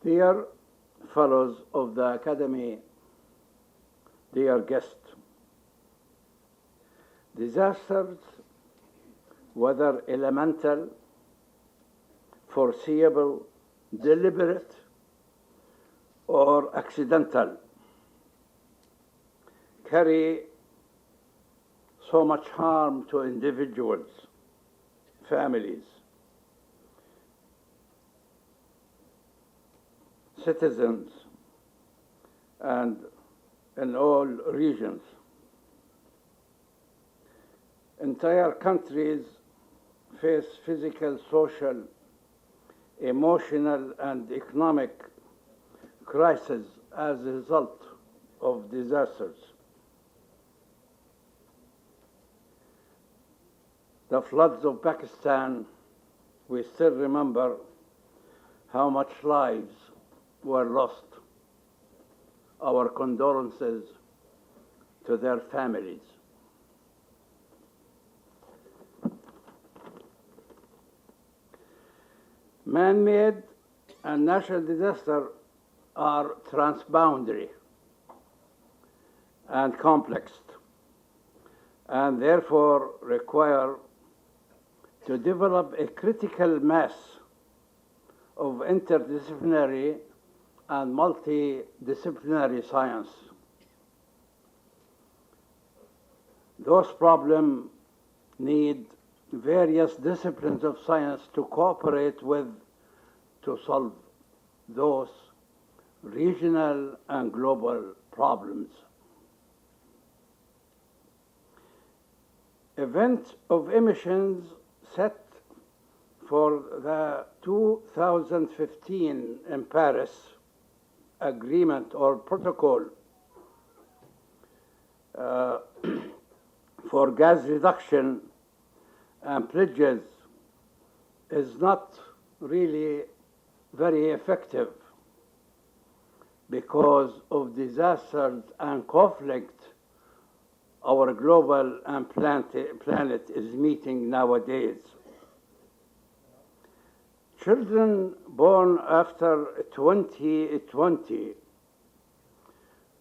Dear fellows of the Academy, dear guests, disasters, whether elemental, foreseeable, deliberate, or accidental, carry so much harm to individuals, families, citizens, and in all regions. Entire countries face physical, social, emotional, and economic crises as a result of disasters. The floods of Pakistan, we still remember how much lives were lost. Our condolences to their families. Man-made and natural disaster are transboundary and complex, and therefore require to develop a critical mass of interdisciplinary and multidisciplinary science. Those problems need various disciplines of science to cooperate with to solve those regional and global problems. Event of emissions set for the 2015 in Paris agreement or protocol for gas reduction and pledges is not really very effective because of disasters and conflict our global and planet is meeting nowadays. Children born after 2020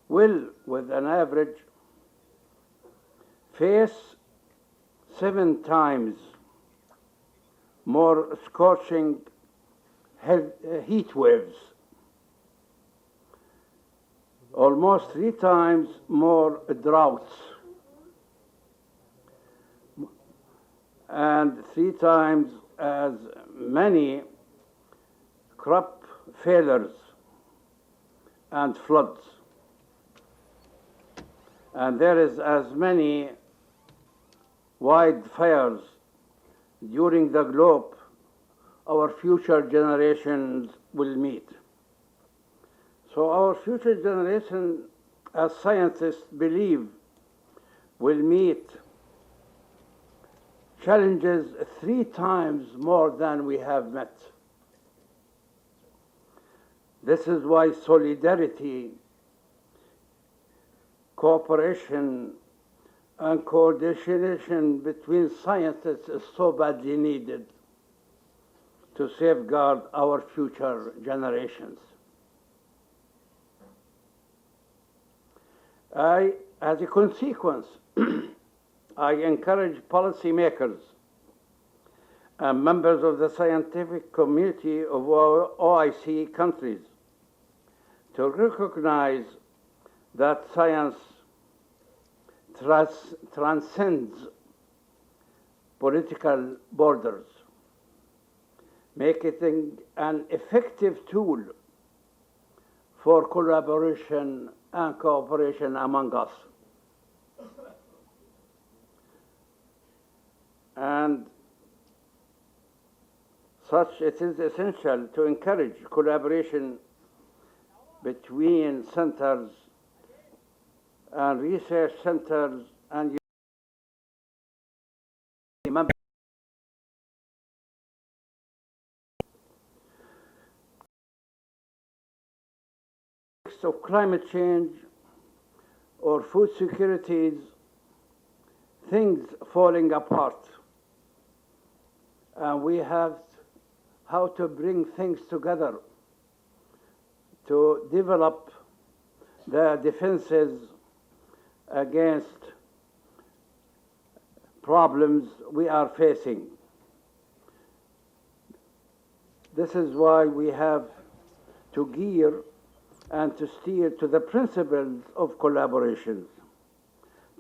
will, with an average, face 7 times more scorching heat waves, almost 3 times more droughts, and 3 times as many crop failures and floods. And there is as many wildfires during the globe our future generations will meet. So our future generation, as scientists believe, will meet challenges 3 times more than we have met. This is why solidarity, cooperation, and coordination between scientists is so badly needed to safeguard our future generations. As a consequence, I encourage policymakers and members of the scientific community of OIC countries to recognize that science transcends political borders, making it an effective tool for collaboration and cooperation among us. And such it is essential to encourage collaboration between centers and research centers and members of climate change or food security, things falling apart. And we have how to bring things together to develop the defenses against problems we are facing. This is why we have to gear and to steer to the principles of collaboration.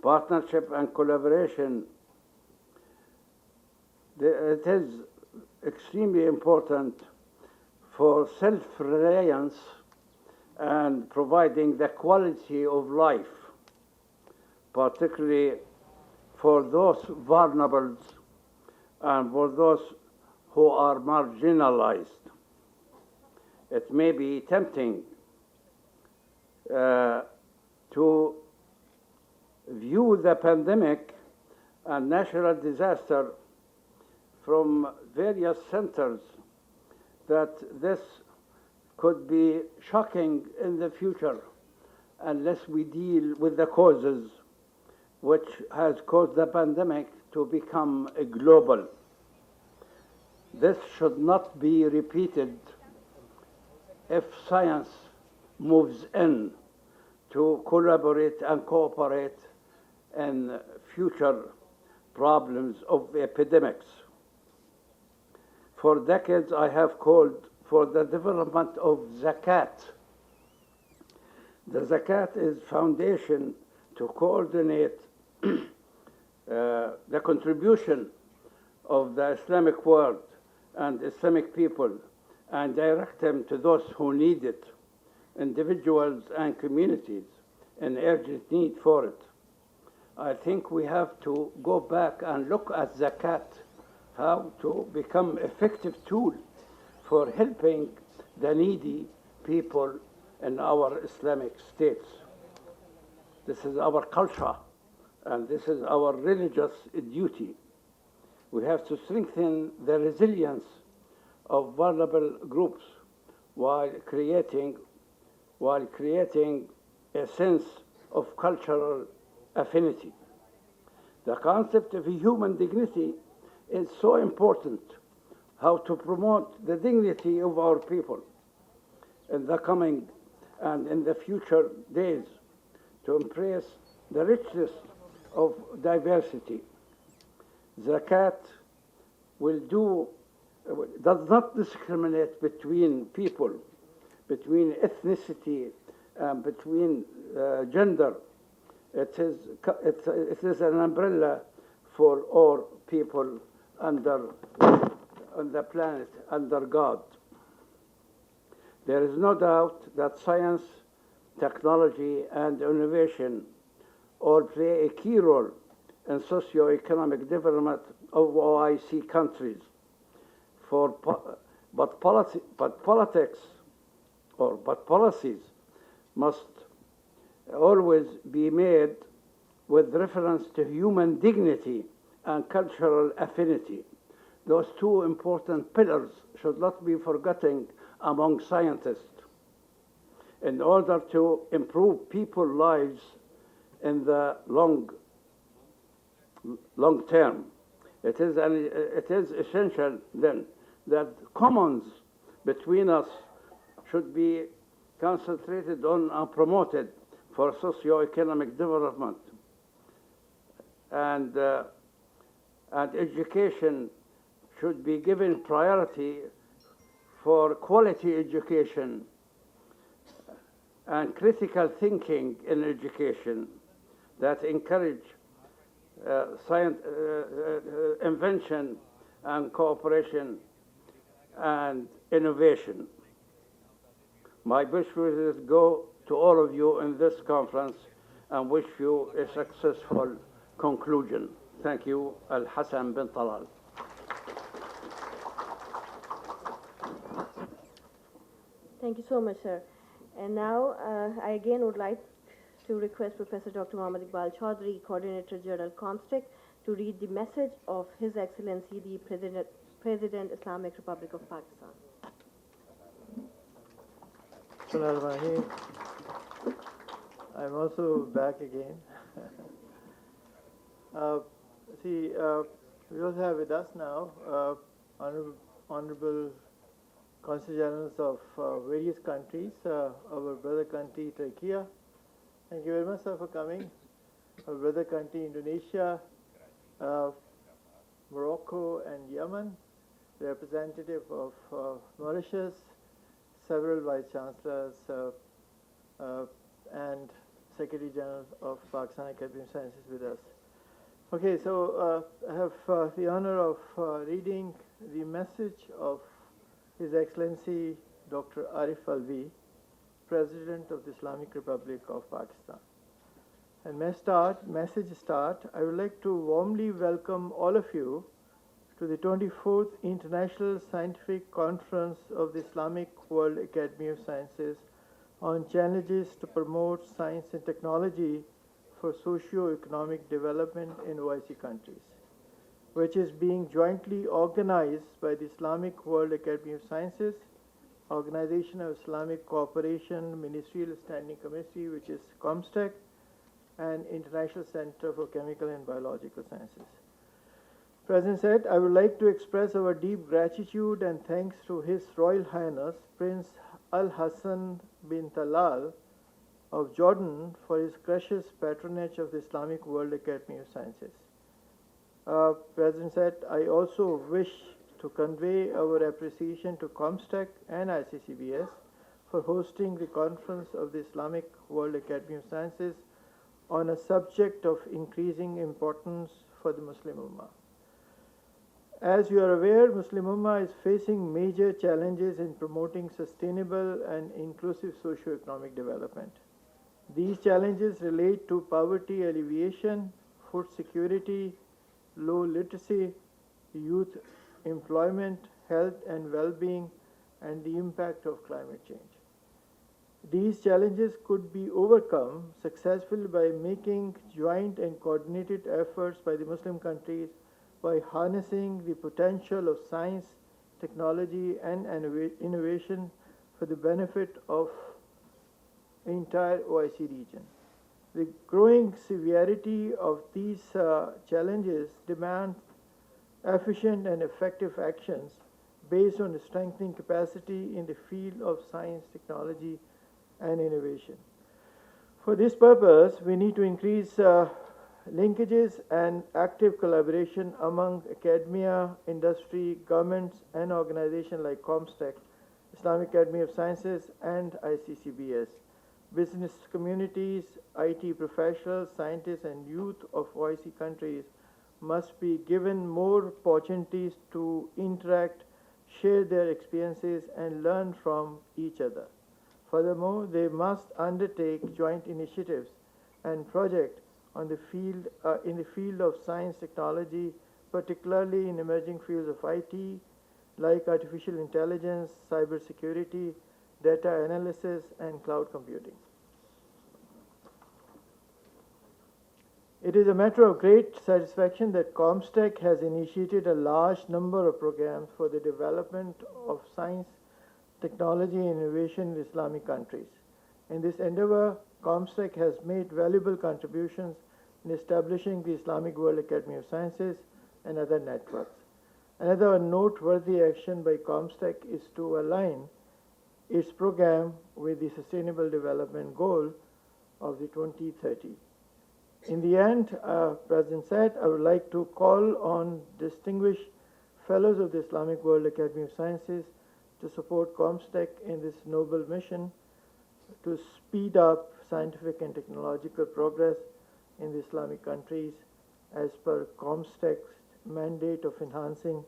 Partnership and collaboration, it is extremely important for self-reliance and providing the quality of life, particularly for those vulnerable and for those who are marginalized. It may be tempting to view the pandemic and natural disaster from various centers, that this could be shocking in the future unless we deal with the causes which has caused the pandemic to become global. This should not be repeated if science moves in to collaborate and cooperate in future problems of epidemics. For decades, I have called for the development of zakat. The zakat is foundation to coordinate the contribution of the Islamic world and Islamic people and direct them to those who need it, individuals and communities in urgent need for it. I think we have to go back and look at zakat, how to become effective tool for helping the needy people in our Islamic states. This is our culture and this is our religious duty. We have to strengthen the resilience of vulnerable groups while creating a sense of cultural affinity. The concept of human dignity is so important, how to promote the dignity of our people in the coming and in the future days, to embrace the richness of diversity. Zakat does not discriminate between people, between ethnicity, between gender. It is an umbrella for all people on the planet, under God. There is no doubt that science, technology, and innovation all play a key role in socio-economic development of OIC countries. But policies must always be made with reference to human dignity and cultural affinity. Those two important pillars should not be forgotten among scientists in order to improve people's lives in the long term. It is essential then that commons between us should be concentrated on and promoted for socio-economic development, and education should be given priority for quality education and critical thinking in education that encourage science, invention and cooperation and innovation. My wish wishes go to all of you in this conference and wish you a successful conclusion. Thank you, Al-Hassan bin Talal. Thank you so much, sir. And now I again would like to request Professor Dr. Muhammad Iqbal Chaudhry, Coordinator General Comsec, to read the message of His Excellency the President Islamic Republic of Pakistan. Bismillahirrahmanirrahim. I'm also back again. We also have with us now Honorable consul generals of various countries, our brother country Turkey. Thank you very much, sir, for coming. Our brother country Indonesia, Morocco and Yemen, representative of Mauritius, several vice chancellors and Secretary General of Pakistan Academy of Sciences with us. Okay, so I have the honor of reading the message of His Excellency Dr. Arif Alvi, President of the Islamic Republic of Pakistan. And message start, I would like to warmly welcome all of you to the 24th International Scientific Conference of the Islamic World Academy of Sciences on challenges to promote science and technology for socio-economic development in OIC countries, which is being jointly organized by the Islamic World Academy of Sciences, Organization of Islamic Cooperation, Ministerial Standing Committee, which is COMSTEC, and International Center for Chemical and Biological Sciences. President said, I would like to express our deep gratitude and thanks to His Royal Highness Prince Al Hassan bin Talal of Jordan for his gracious patronage of the Islamic World Academy of Sciences. President said, I also wish to convey our appreciation to COMSTEC and ICCBS for hosting the conference of the Islamic World Academy of Sciences on a subject of increasing importance for the Muslim Ummah. As you are aware, Muslim Ummah is facing major challenges in promoting sustainable and inclusive socio-economic development. These challenges relate to poverty alleviation, food security, low literacy, youth employment, health and well-being, and the impact of climate change. These challenges could be overcome successfully by making joint and coordinated efforts by the Muslim countries by harnessing the potential of science, technology, and innovation for the benefit of the entire OIC region. The growing severity of these challenges demands efficient and effective actions based on strengthening capacity in the field of science, technology, and innovation. For this purpose, we need to increase linkages and active collaboration among academia, industry, governments, and organizations like COMSTEC, Islamic Academy of Sciences, and ICCBS. Business communities, IT professionals, scientists, and youth of OIC countries must be given more opportunities to interact, share their experiences, and learn from each other. Furthermore, they must undertake joint initiatives and projects on the field, in the field of science technology, particularly in emerging fields of IT, like artificial intelligence, cybersecurity, data analysis, and cloud computing. It is a matter of great satisfaction that COMSTEC has initiated a large number of programs for the development of science, technology, and innovation in Islamic countries. In this endeavor, COMSTEC has made valuable contributions in establishing the Islamic World Academy of Sciences and other networks. Another noteworthy action by COMSTEC is to align its program with the Sustainable Development Goal of the 2030. In the end, President said, I would like to call on distinguished fellows of the Islamic World Academy of Sciences to support COMSTEC in this noble mission to speed up scientific and technological progress in the Islamic countries as per COMSTEC's mandate of enhancing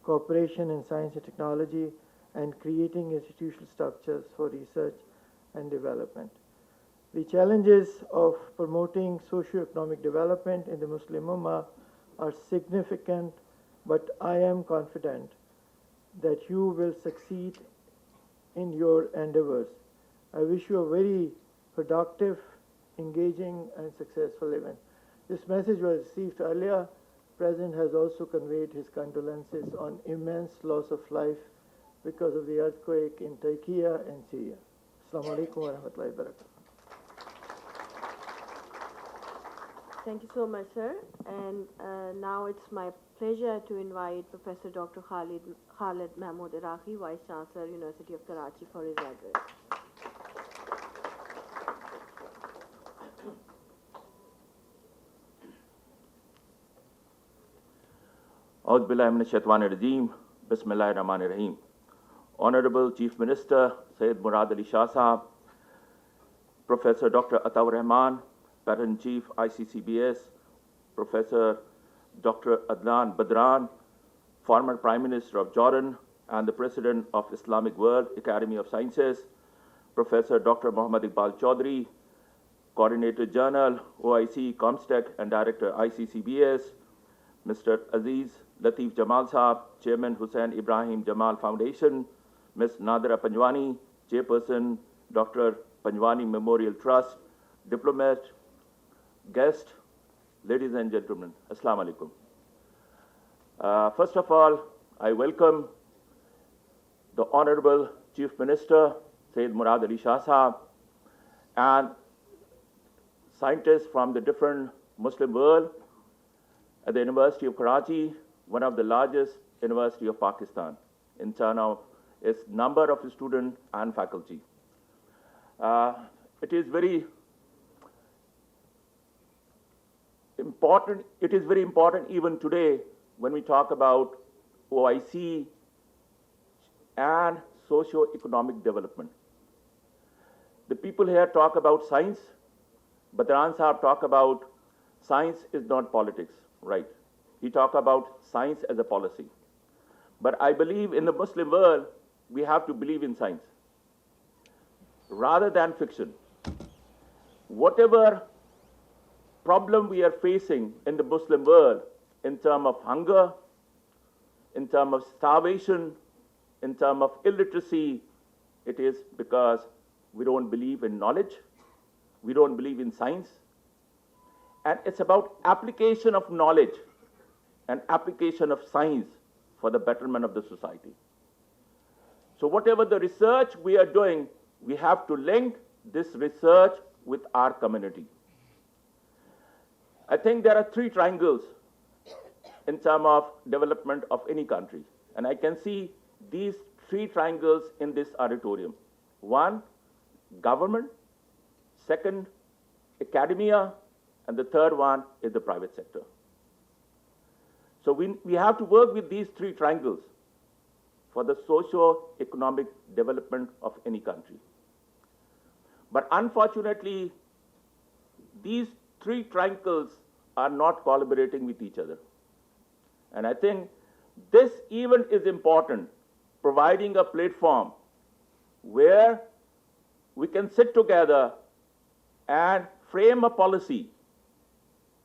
cooperation in science and technology and creating institutional structures for research and development. The challenges of promoting socio-economic development in the Muslim Ummah are significant, but I am confident that you will succeed in your endeavors. I wish you a very productive, engaging, and successful event. This message was received earlier. President has also conveyed his condolences on immense loss of life because of the earthquake in Turkey and Syria. Assalamu alaikum wa rahmatullahi wa barakatuh. Thank you so much, sir. And now it's my pleasure to invite Professor Dr. Khalid Mahmood Iraqi, Vice Chancellor, University of Karachi, for his address. Audhu billahi minash shaitanir rajeem. Bismillahir Rahmanir Rahim. Honorable Chief Minister Syed Murad Ali Shah Sahab, Professor Dr. Ataur Rahman, Patron-Chief ICCBS, Professor Dr. Adnan Badran, former Prime Minister of Jordan and the President of Islamic World Academy of Sciences, Professor Dr. Muhammad Iqbal Chaudhry, Coordinator General, OIC, Comstech, and Director, ICCBS, Mr. Aziz Latif Jamal Sahab, Chairman Hussain Ibrahim Jamal Foundation, Ms. Nadira Panjwani, Chairperson, Dr. Panjwani Memorial Trust, diplomat, guest, ladies and gentlemen, Assalamu alaikum. First of all, I welcome the Honorable Chief Minister, Syed Murad Ali Shah Sahab, and scientists from the different Muslim world at the University of Karachi, one of the largest university of Pakistan in terms of its number of students and faculty. It is very important even today when we talk about OIC and socio-economic development. The people here talk about science, but Badran Sahab talk about science is not politics, right? He talk about science as a policy. But I believe in the Muslim world, we have to believe in science rather than fiction. Whatever problem we are facing in the Muslim world in terms of hunger, in terms of starvation, in terms of illiteracy, it is because we don't believe in knowledge, we don't believe in science, and it's about application of knowledge and application of science for the betterment of the society. So whatever the research we are doing, we have to link this research with our community. I think there are three triangles in terms of development of any country. And I can see these three triangles in this auditorium. One, government. Second, academia. And the third one is the private sector. So we have to work with these three triangles for the socio-economic development of any country. But unfortunately, these three triangles are not collaborating with each other. And I think this event is important, providing a platform where we can sit together and frame a policy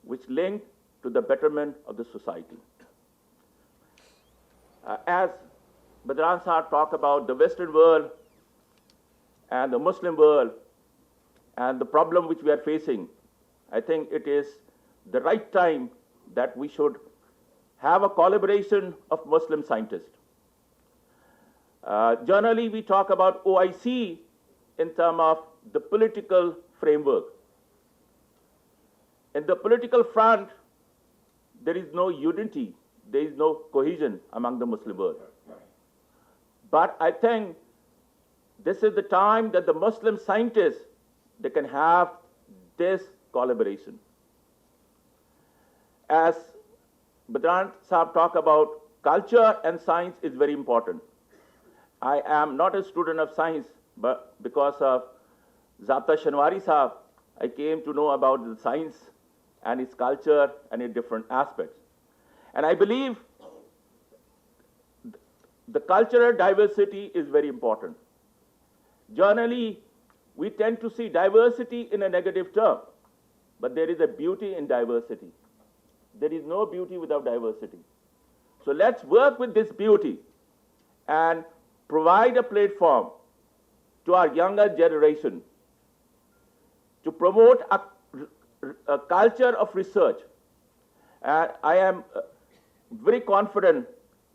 which link to the betterment of the society. As Badran Sahab talked about the Western world and the Muslim world and the problem which we are facing, I think it is the right time that we should have a collaboration of Muslim scientists. Generally, we talk about OIC in terms of the political framework. In the political front, there is no unity, there is no cohesion among the Muslim world. But I think this is the time that the Muslim scientists, they can have this collaboration. As Badran Sahab talked about, culture and science is very important. I am not a student of science, but because of Zabta Shanwari Sahab, I came to know about the science and its culture and its different aspects. And I believe the cultural diversity is very important. Generally, we tend to see diversity in a negative term, but there is a beauty in diversity. There is no beauty without diversity. So let's work with this beauty and provide a platform to our younger generation to promote a culture of research. And I am very confident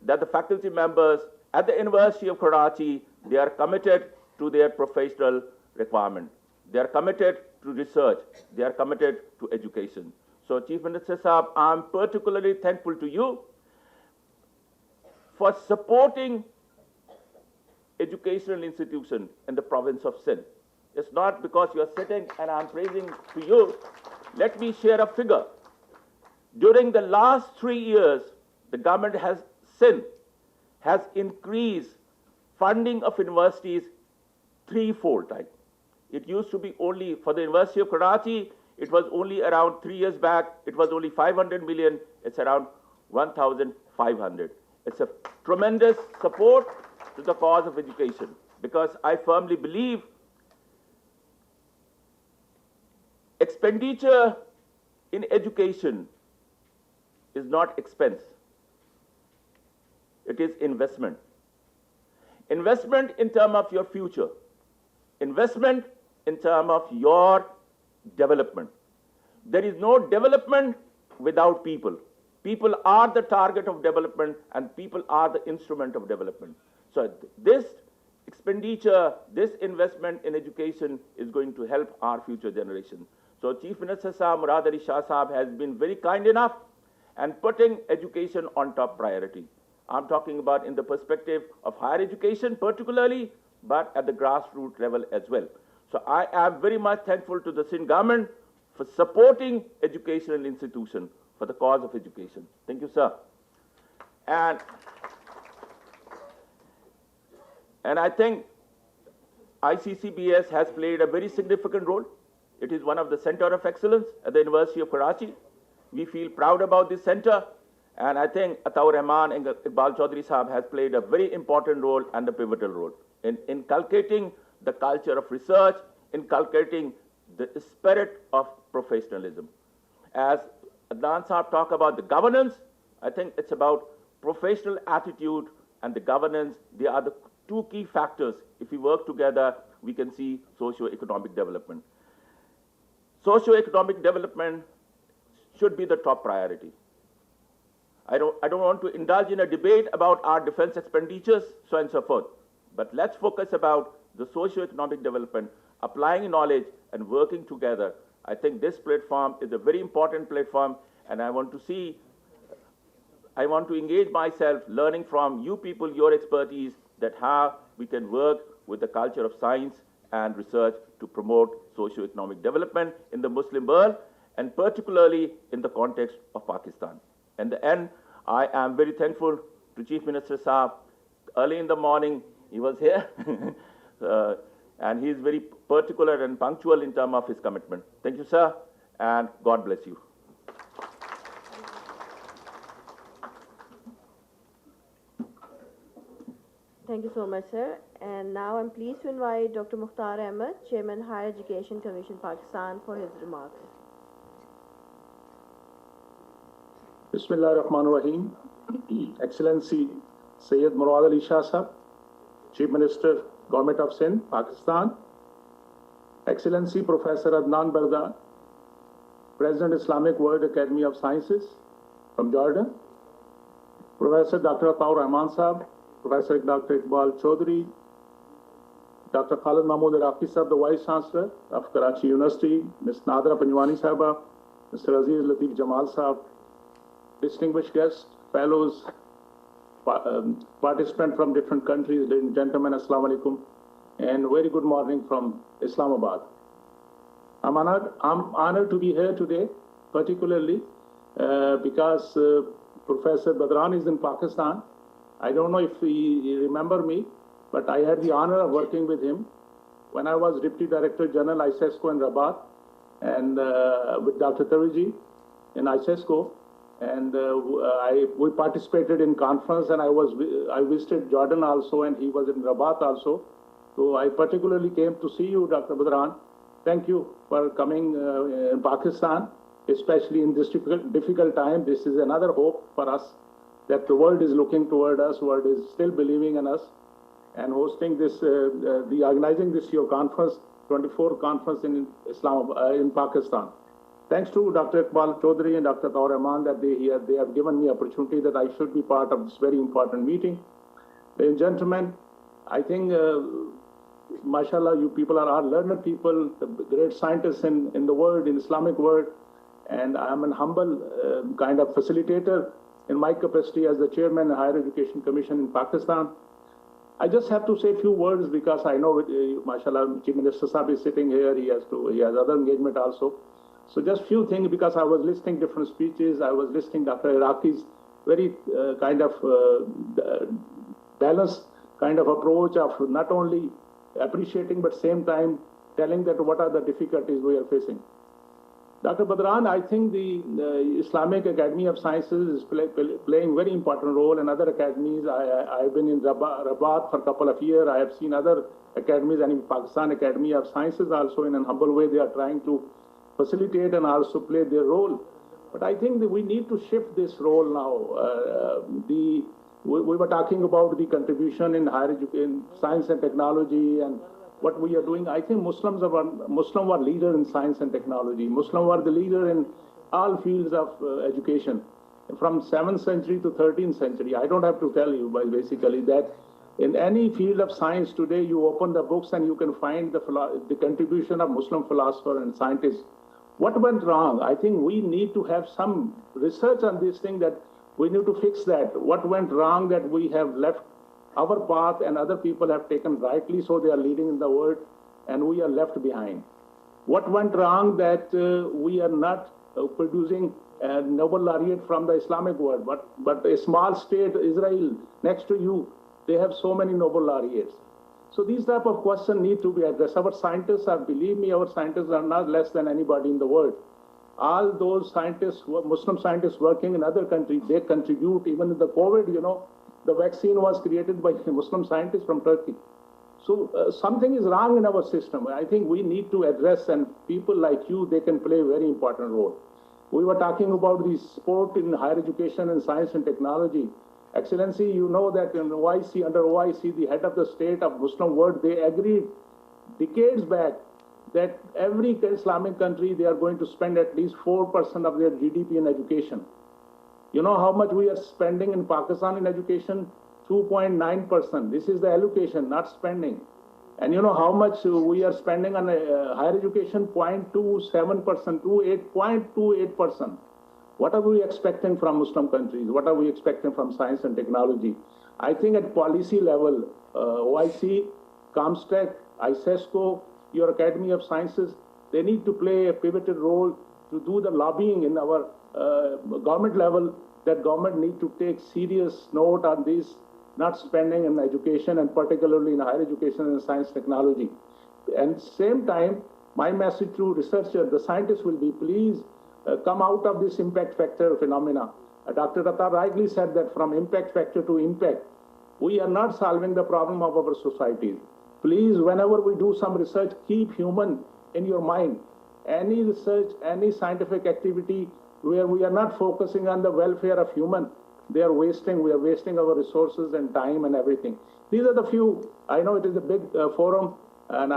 that the faculty members at the University of Karachi, they are committed to their professional requirement. They are committed to research. They are committed to education. So Chief Minister Sahab, I'm particularly thankful to you for supporting educational institution in the province of Sindh. It's not because you are sitting and I'm praising to you. Let me share a figure. During the last 3 years, the government Sindh has increased funding of universities threefold time. It used to be only, for the University of Karachi, it was only around 3 years back, it was only 500 million, it's around 1,500. It's a tremendous support to the cause of education, because I firmly believe expenditure in education is not expense. It is investment. Investment in terms of your future. Investment in terms of your development. There is no development without people. People are the target of development and people are the instrument of development. So this expenditure, this investment in education is going to help our future generation. So Chief Minister Sahab, Murad Ali Shah Sahab has been very kind enough and putting education on top priority. I'm talking about in the perspective of higher education particularly, but at the grassroots level as well. So I am very much thankful to the Sindh government for supporting educational institutions for the cause of education. Thank you, sir. And I think ICCBS has played a very significant role. It is one of the center of excellence at the University of Karachi. We feel proud about this center. And I think Ataur Rahman and Iqbal Chaudhry Sahab has played a very important role and a pivotal role in inculcating the culture of research, inculcating the spirit of professionalism. As Adnan Sahab talked about the governance, I think it's about professional attitude and the governance. They are the two key factors. If we work together, we can see socio-economic development. Socio-economic development should be the top priority. I don't want to indulge in a debate about our defense expenditures, so on and so forth. But let's focus about the socio-economic development, applying knowledge and working together. I think this platform is a very important platform, and I want to engage myself, learning from you people, your expertise, that how we can work with the culture of science and research to promote socio-economic development in the Muslim world, and particularly in the context of Pakistan. In the end, I am very thankful to Chief Minister Saab. Early in the morning, he was here, and he is very particular and punctual in terms of his commitment. Thank you, sir, and God bless you. Thank you so much, sir. And now I'm pleased to invite Dr. Mukhtar Ahmed, Chairman, Higher Education Commission, Pakistan, for his remarks. Bismillah ar-Rahman ar-Rahim. Excellency Sayyid Murad Ali Shah Sahab, Chief Minister, Government of Sindh, Pakistan. Excellency Professor Adnan Bardan, President, Islamic World Academy of Sciences from Jordan. Professor Dr. Ataur Rahman Sahab, Professor Dr. Iqbal Chaudhry, Dr. Khalid Mahmood Iraqi Sahab, the Vice Chancellor of Karachi University, Ms. Nadra Panjwani Sahaba, Mr. Aziz Latif Jamal Sahab, distinguished guests, fellows, participants from different countries, ladies and gentlemen, Assalamu alaikum, and very good morning from Islamabad. I'm honored to be here today, particularly because Professor Badran is in Pakistan. I don't know if he remember me, but I had the honor of working with him when I was Deputy Director General ISESCO in Rabat, and with Dr. Tawiji in ISESCO. And we participated in conference, and I visited Jordan also, and he was in Rabat also. So I particularly came to see you, Dr. Badran. Thank you for coming in Pakistan, especially in this difficult time. This is another hope for us that the world is looking toward us, world is still believing in us, and hosting this, organizing this your conference, 24th conference in in Pakistan. Thanks to Dr. Iqbal Chaudhry and Dr. Ataur Rahman that they have given me opportunity that I should be part of this very important meeting. Ladies and gentlemen, I think, mashallah, you people are learned people, the great scientists in the world, in Islamic world, and I am a humble kind of facilitator in my capacity as the chairman of Higher Education Commission in Pakistan. I just have to say a few words because I know, mashallah, Chief Minister Saab is sitting here. He has other engagement also. So just few things because I was listening different speeches. I was listening Dr. Iraqi's very kind of balanced kind of approach of not only appreciating but same time telling that what are the difficulties we are facing. Dr. Badran, I think the Islamic Academy of Sciences is playing very important role, and other academies. I've been in Rabat for a couple of years. I have seen other academies, and in Pakistan Academy of Sciences also in a humble way they are trying to facilitate and also play their role. But I think that we need to shift this role now. We were talking about the contribution in higher education, science and technology, and what we are doing. I think Muslims were leader in science and technology. Muslims were the leader in all fields of education, from 7th century to 13th century. I don't have to tell you, but basically that in any field of science today, you open the books and you can find the contribution of Muslim philosophers and scientists. What went wrong? I think we need to have some research on this thing, that we need to fix that. What went wrong that we have left our path and other people have taken rightly, so they are leading in the world and we are left behind. What went wrong that we are not producing a Nobel laureate from the Islamic world, but a small state, Israel, next to you, they have so many Nobel laureates. So these type of questions need to be addressed. Our scientists are, believe me, our scientists are not less than anybody in the world. All those scientists, Muslim scientists working in other countries, they contribute. Even in the COVID, the vaccine was created by Muslim scientists from Turkey. So something is wrong in our system. I think we need to address, and people like you, they can play a very important role. We were talking about the sport in higher education and science and technology. Excellency, you know that in OIC, under OIC, the head of the state of Muslim world, they agreed decades back that every Islamic country, they are going to spend at least 4% of their GDP in education. You know how much we are spending in Pakistan in education? 2.9%. This is the allocation, not spending. And you know how much we are spending on higher education? 0.27%, 0.28%. What are we expecting from Muslim countries? What are we expecting from science and technology? I think at policy level, OIC, ComStech, ISESCO, your Academy of Sciences, they need to play a pivotal role to do the lobbying in our government level, that government need to take serious note on this, not spending in education, and particularly in higher education and science technology. And same time, my message to researchers, the scientists will be, please come out of this impact factor phenomena. Dr. Ratta rightly said that from impact factor to impact, we are not solving the problem of our societies. Please, whenever we do some research, keep human in your mind. Any research, any scientific activity where we are not focusing on the welfare of human, we are wasting our resources and time and everything. These are the few. I know it is a big forum, and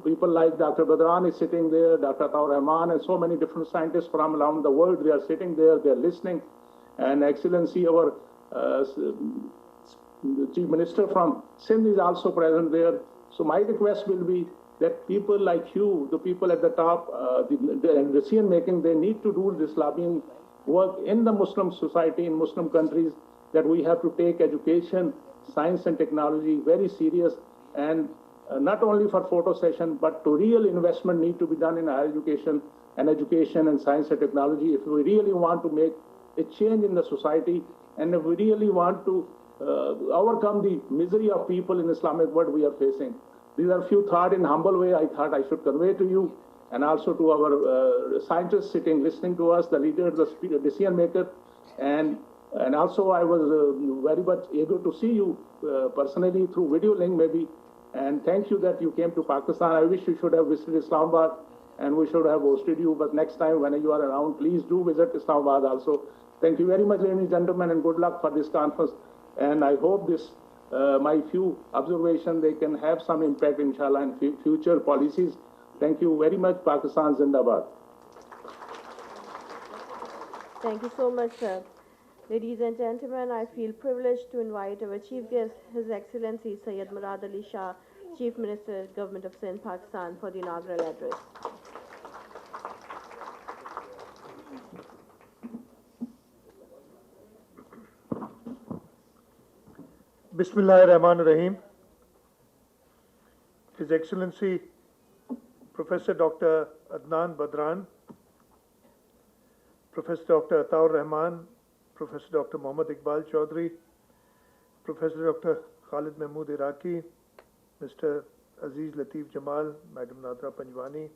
people like Dr. Badran is sitting there, Dr. Ataur Rahman, and so many different scientists from around the world. They are sitting there, they are listening. And Excellency, our Chief Minister from Sindh is also present there. So my request will be that people like you, the people at the top, the decision making, they need to do this lobbying work in the Muslim society, in Muslim countries, that we have to take education, science and technology very serious, and not only for photo session, but to real investment need to be done in higher education and science and technology if we really want to make a change in the society, and if we really want to overcome the misery of people in Islamic world we are facing. These are few thoughts in humble way I thought I should convey to you, and also to our scientists sitting, listening to us, the leaders, the decision maker, and also I was very much eager to see you personally through video link maybe, and thank you that you came to Pakistan. I wish you should have visited Islamabad, and we should have hosted you, but next time when you are around, please do visit Islamabad also. Thank you very much, ladies and gentlemen, and good luck for this conference. And I hope this, my few observations, they can have some impact, inshallah, in future policies. Thank you very much. Pakistan Zindabad. Thank you so much, sir. Ladies and gentlemen, I feel privileged to invite our chief guest, His Excellency Syed Murad Ali Shah, Chief Minister, Government of Sindh, Pakistan, for the inaugural address. Bismillahirrahmanirrahim. His Excellency Professor Dr. Adnan Badran, Professor Dr. Ataur Rahman, Professor Dr. Mohammad Iqbal Chaudhry, Professor Dr. Khalid Mahmood Iraqi, Mr. Aziz Latif Jamal, Madam Nadra Panjwani,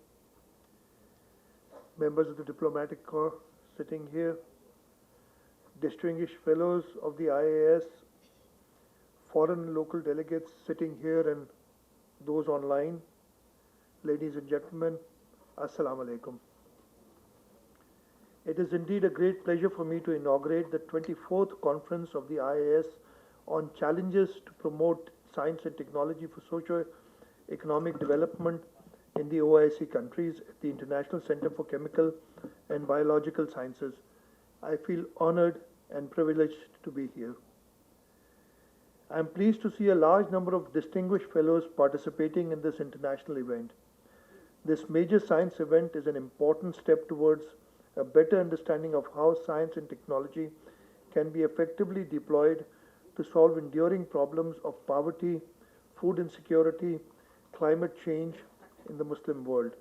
members of the Diplomatic Corps sitting here, distinguished fellows of the IAS, foreign and local delegates sitting here and those online, ladies and gentlemen, Assalamu alaikum. It is indeed a great pleasure for me to inaugurate the 24th conference of the IAS on challenges to promote science and technology for socio-economic development in the OIC countries at the International Center for Chemical and Biological Sciences. I feel honored and privileged to be here. I am pleased to see a large number of distinguished fellows participating in this international event. This major science event is an important step towards a better understanding of how science and technology can be effectively deployed to solve enduring problems of poverty, food insecurity, climate change in the Muslim world.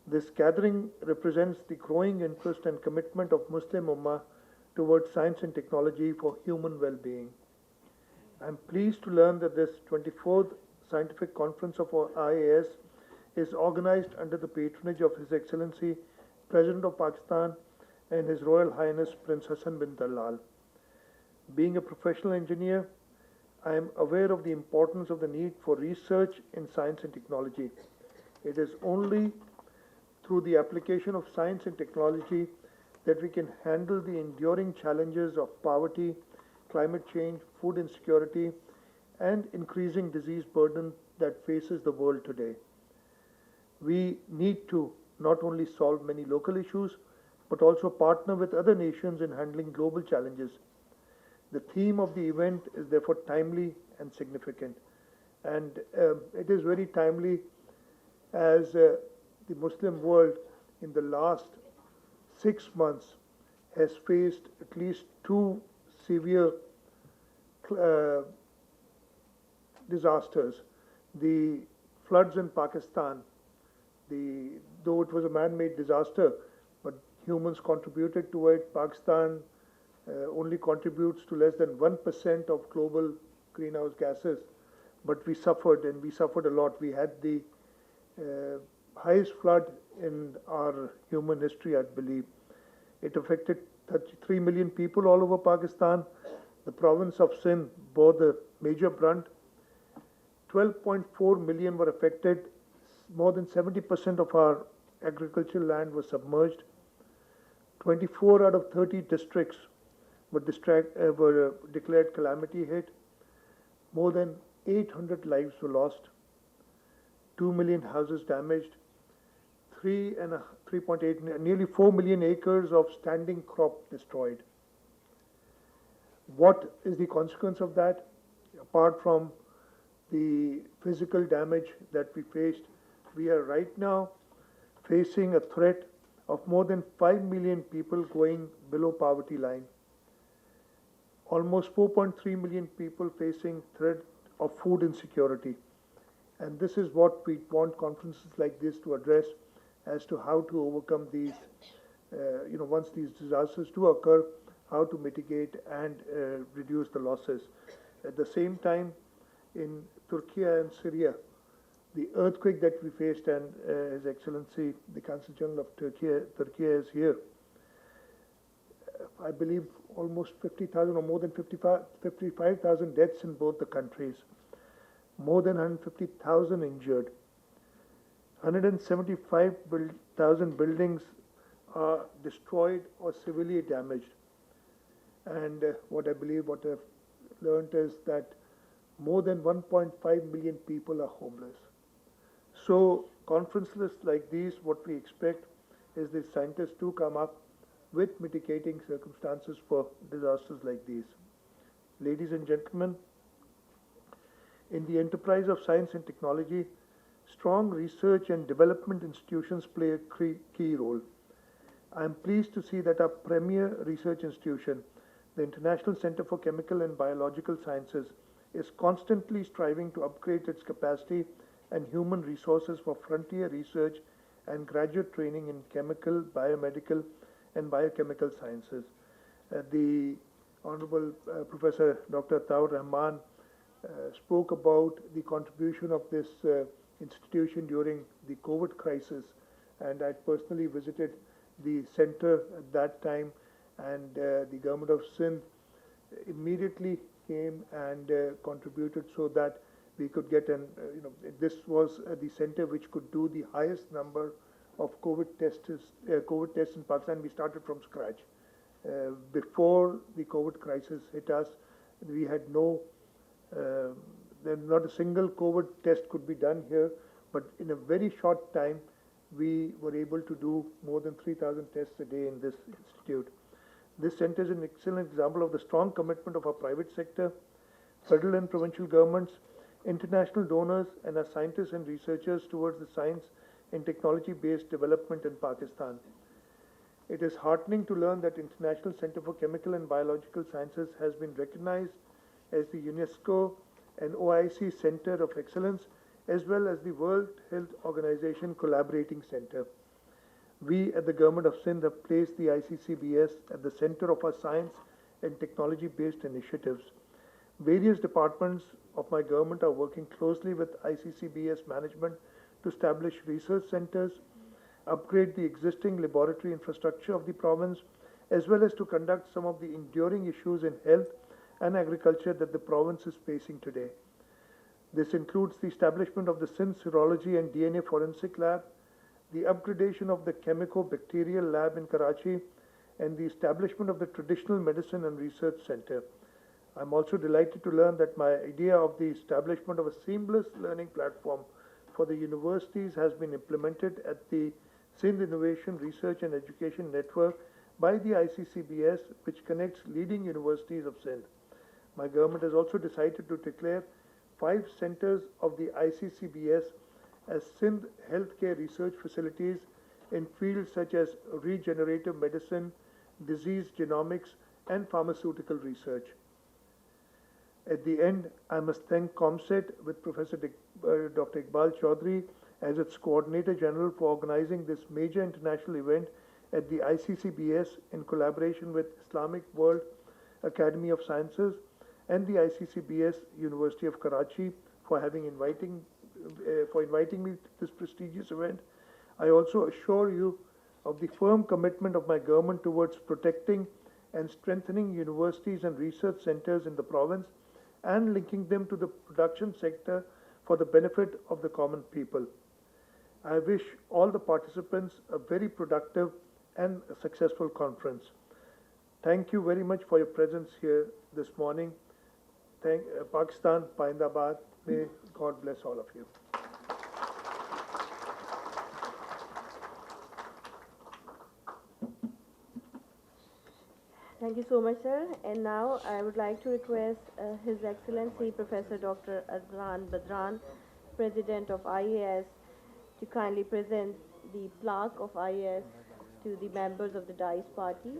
This gathering represents the growing interest and commitment of Muslim Ummah towards science and technology for human well-being. I am pleased to learn that this 24th Scientific Conference of IAS is organized under the patronage of His Excellency President of Pakistan and His Royal Highness Prince Hassan bin Talal. Being a professional engineer, I am aware of the importance of the need for research in science and technology. It is only through the application of science and technology that we can handle the enduring challenges of poverty, climate change, food insecurity, and increasing disease burden that faces the world today. We need to not only solve many local issues, but also partner with other nations in handling global challenges. The theme of the event is therefore timely and significant. And it is very timely as the Muslim world in the last 6 months has faced at least two severe disasters. The floods in Pakistan, though it was a man-made disaster, but humans contributed to it. Pakistan only contributes to less than 1% of global greenhouse gases, but we suffered, and we suffered a lot. We had the highest flood in our human history, I believe. It affected 33 million people all over Pakistan. The province of Sindh bore the major brunt. 12.4 million were affected. More than 70% of our agricultural land was submerged. 24 out of 30 districts were declared calamity hit. More than 800 lives were lost. 2 million houses damaged. 3.8, nearly 4 million acres of standing crop destroyed. What is the consequence of that? Apart from the physical damage that we faced, we are right now facing a threat of more than 5 million people going below poverty line. Almost 4.3 million people facing threat of food insecurity. And this is what we want conferences like this to address, as to how to overcome these, once these disasters do occur, how to mitigate and reduce the losses. At the same time, in Turkey and Syria, the earthquake that we faced, and His Excellency, the Consul General of Turkey is here. I believe almost 50,000 or more than 55,000 deaths in both the countries. More than 150,000 injured. 175,000 buildings are destroyed or severely damaged. And what I've learned is that more than 1.5 million people are homeless. So conferences like these, what we expect is the scientists do come up with mitigating circumstances for disasters like these. Ladies and gentlemen, in the enterprise of science and technology, strong research and development institutions play a key role. I am pleased to see that our premier research institution, the International Center for Chemical and Biological Sciences, is constantly striving to upgrade its capacity and human resources for frontier research and graduate training in chemical, biomedical, and biochemical sciences. The Honorable Professor Dr. Taur Rahman spoke about the contribution of this institution during the COVID crisis, and I personally visited the center at that time, and the government of Sindh immediately came and contributed so that we could get this was the center which could do the highest number of COVID tests in Pakistan. We started from scratch. Before the COVID crisis hit us, we had not a single COVID test could be done here, but in a very short time, we were able to do more than 3,000 tests a day in this institute. This center is an excellent example of the strong commitment of our private sector, federal and provincial governments, international donors, and our scientists and researchers towards the science and technology-based development in Pakistan. It is heartening to learn that International Center for Chemical and Biological Sciences has been recognized as the UNESCO and OIC Center of Excellence, as well as the World Health Organization Collaborating Center. We at the Government of Sindh have placed the ICCBS at the center of our science and technology-based initiatives. Various departments of my government are working closely with ICCBS management to establish research centers, upgrade the existing laboratory infrastructure of the province, as well as to conduct some of the enduring issues in health and agriculture that the province is facing today. This includes the establishment of the Sindh Serology and DNA Forensic Lab, the upgradation of the Chemico-Bacterial Lab in Karachi, and the establishment of the Traditional Medicine and Research Center. I'm also delighted to learn that my idea of the establishment of a seamless learning platform for the universities has been implemented at the Sindh Innovation Research and Education Network by the ICCBS, which connects leading universities of Sindh. My government has also decided to declare 5 centers of the ICCBS as Sindh healthcare research facilities in fields such as regenerative medicine, disease genomics, and pharmaceutical research. At the end, I must thank COMSET with Professor Dr. Iqbal Chaudhry as its Coordinator General for organizing this major international event at the ICCBS in collaboration with Islamic World Academy of Sciences and the ICCBS University of Karachi for inviting me to this prestigious event. I also assure you of the firm commitment of my government towards protecting and strengthening universities and research centers in the province and linking them to the production sector for the benefit of the common people. I wish all the participants a very productive and a successful conference. Thank you very much for your presence here this morning. Thank Pakistan, Paindabad. May God bless all of you. Thank you so much, sir. And now I would like to request His Excellency Professor Dr. Adnan Badran, President of IAS, to kindly present the plaque of IAS to the members of the Dice Party.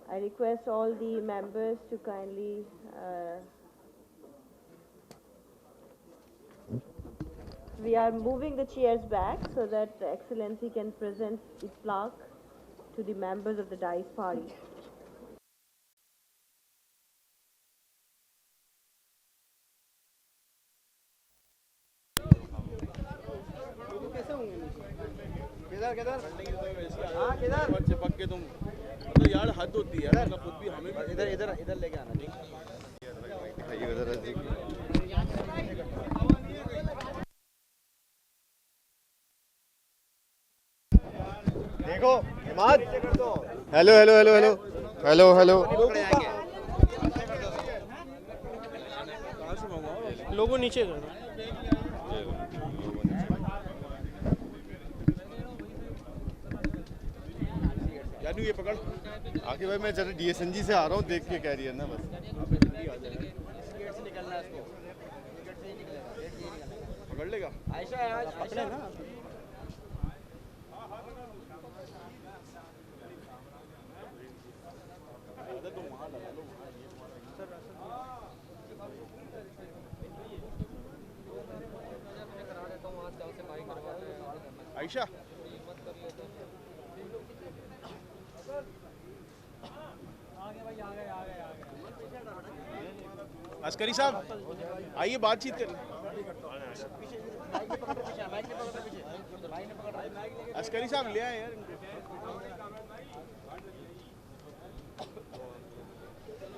I request all the members to kindly we are moving the chairs back so that the Excellency can present the plaque to the members of the Dice Party. यार हद होती है मतलब खुद भी हमें इधर इधर इधर लेके आना ठीक देखो हिमाद hello hello hello hello hello hello लोगों नीचे कर यानी ये पकड़ आके भाई मैं जरा डीएसएनजी से आ रहा हूँ देख के कैरियर ना बस पकड़ लेगा आयशा पकड़े ना आयशा अस्करी साहब आइए बातचीत कर अस्करी साहब ले आए यार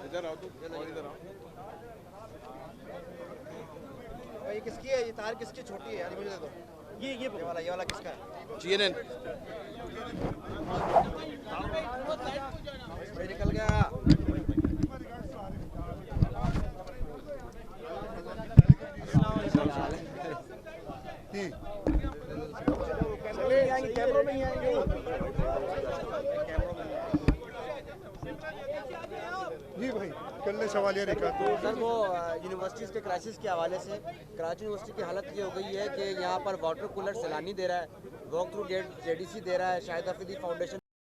इधर आओ तुम और इधर आओ ये किसकी है? ये तार किसकी छोटी है यार? मुझे दे दो। ये वाला किसका है? CNN निकल गया। कैमरों में ही आएंगे। जी भाई कल ने सवालिया देखा तो सर वो यूनिवर्सिटीज़ के क्राइसिस के हवाले से कराची यूनिवर्सिटी की हालत ये हो गई है कि यहाँ पर वाटर कूलर सैलानी दे रहा है, वॉक थ्रू जेडीसी दे रहा है, शाहिद हफीदी फाउंडेशन